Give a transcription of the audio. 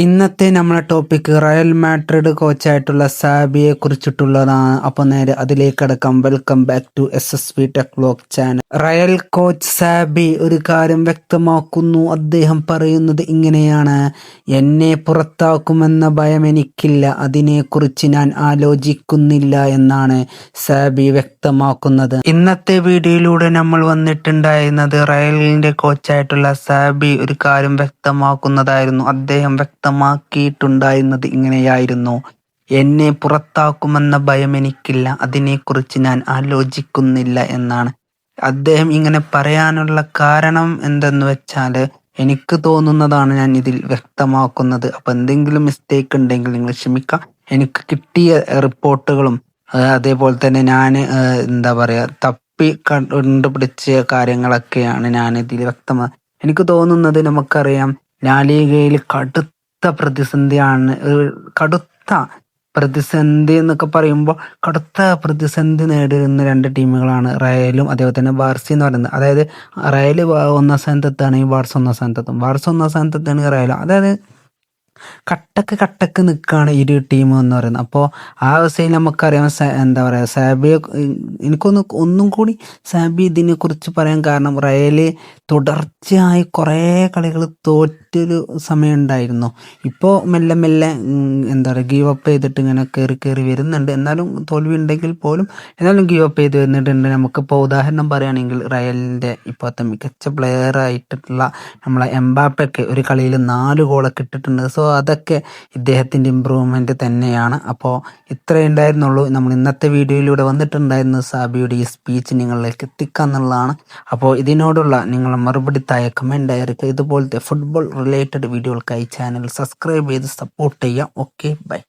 ഇന്നത്തെ നമ്മളെ topic Real Madrid കോച്ചായിട്ടുള്ള സാബിയെ കുറിച്ചിട്ടുള്ളതാണ്. അപ്പോൾ നേരെ അതിലേക്ക് കടക്കാം. Welcome back to SSV tech vlog channel. Real coach Xabi ഒരു കാര്യം വ്യക്തമാക്കുന്നു. അദ്ദേഹം പറയുന്നത് ഇങ്ങനെയാണ്: എന്നെ പുറത്താക്കുമെന്ന ഭയം എനിക്കില്ല, അതിനെക്കുറിച്ച് ഞാൻ ആലോചിക്കുന്നില്ല എന്നാണ് സാബി വ്യക്തമാക്കുന്നത്. ഇന്നത്തെ വീഡിയോയിലൂടെ നമ്മൾ വന്നിട്ടുണ്ടായിരുന്നത് റയലിന്റെ കോച്ചായിട്ടുള്ള സാബി ഒരു കാര്യം വ്യക്തമാക്കുന്നതായിരുന്നു. അദ്ദേഹം വ്യക്തമാക്കിയിട്ടുണ്ടായിരുന്നത് ഇങ്ങനെയായിരുന്നു: എന്നെ പുറത്താക്കുമെന്ന ഭയം എനിക്കില്ല, അതിനെക്കുറിച്ച് ഞാൻ ആലോചിക്കുന്നില്ല എന്നാണ്. അദ്ദേഹം ഇങ്ങനെ പറയാനുള്ള കാരണം എന്തെന്ന് വെച്ചാൽ, എനിക്ക് തോന്നുന്നതാണ് ഞാൻ ഇതിൽ വ്യക്തമാക്കുന്നത്. അപ്പം എന്തെങ്കിലും മിസ്റ്റേക്ക് ഉണ്ടെങ്കിൽ നിങ്ങൾ ക്ഷമിക്കാം. എനിക്ക് കിട്ടിയ റിപ്പോർട്ടുകളും അതേപോലെ തന്നെ ഞാൻ എന്താ പറയുക തപ്പി കണ്ടുപിടിച്ച കാര്യങ്ങളൊക്കെയാണ് ഞാൻ ഇതിൽ എനിക്ക് തോന്നുന്നത്. നമുക്കറിയാം, ലാലിഗയിൽ കടുത്ത പ്രതിസന്ധിയാണ്. കടുത്ത പ്രതിസന്ധി എന്നൊക്കെ പറയുമ്പോൾ കടുത്ത പ്രതിസന്ധി നേരിടുന്ന രണ്ട് ടീമുകളാണ് റയലും അതേപോലെ തന്നെ ബാർസി എന്ന് പറയുന്നത്. അതായത് റയൽ ഒന്നാം സ്ഥാനത്തെത്താണെങ്കിൽ ബാർസ ഒന്നാം സ്ഥാനത്തെത്തും, ബാർസ ഒന്നാം സ്ഥാനത്തെത്താണെങ്കിൽ റയൽ. അതായത് കട്ടക്ക് നിൽക്കുകയാണ് ഇരു ടീം എന്ന് പറയുന്നത്. അപ്പോൾ ആ അവസ്ഥയിൽ നമുക്കറിയാം എന്താ പറയുക സാബിയെ ഒന്നും കൂടി സാബി ഇതിനെക്കുറിച്ച് പറയാൻ കാരണം, റയൽ തുടർച്ചയായി കുറേ കളികൾ തോറ്റൊരു സമയം ഉണ്ടായിരുന്നു. ഇപ്പോൾ മെല്ലെ മെല്ലെ എന്താ പറയുക ഗീവ് അപ്പ് ചെയ്തിട്ട് ഇങ്ങനെ കയറി വരുന്നുണ്ട്. എന്നാലും തോൽവി ഉണ്ടെങ്കിൽ പോലും എന്നാലും ഗീവ് അപ്പ് ചെയ്ത് വന്നിട്ടുണ്ട്. നമുക്കിപ്പോൾ ഉദാഹരണം പറയുകയാണെങ്കിൽ റയലിൻ്റെ ഇപ്പോഴത്തെ മികച്ച പ്ലെയർ ആയിട്ടുള്ള നമ്മളെ എംബാപ്പയ്ക്ക് ഒരു കളിയിൽ 4 ഗോളൊക്കെ ഇട്ടിട്ടുണ്ട്. സോ അതൊക്കെ ഇദ്ദേഹത്തിൻ്റെ ഇമ്പ്രൂവ്മെൻ്റ് തന്നെയാണ്. അപ്പോൾ ഇത്രേ ഉണ്ടായിരുന്നുള്ളൂ. നമ്മൾ ഇന്നത്തെ വീഡിയോയിലൂടെ വന്നിട്ടുണ്ടായിരുന്നത് സാബിയുടെ ഈ സ്പീച്ച് നിങ്ങളിലേക്ക് എത്തിക്കുക എന്നുള്ളതാണ്. അപ്പോൾ ഇതിനോടുള്ള നിങ്ങളുടെ മറുപടി താഴെ കമൻ്റ് ആയിരിക്കും. ഇതുപോലത്തെ ഫുട്ബോൾ റിലേറ്റഡ് വീഡിയോകൾക്കായി ചാനൽ സബ്സ്ക്രൈബ് ചെയ്ത് സപ്പോർട്ട് ചെയ്യാം. Okay, by.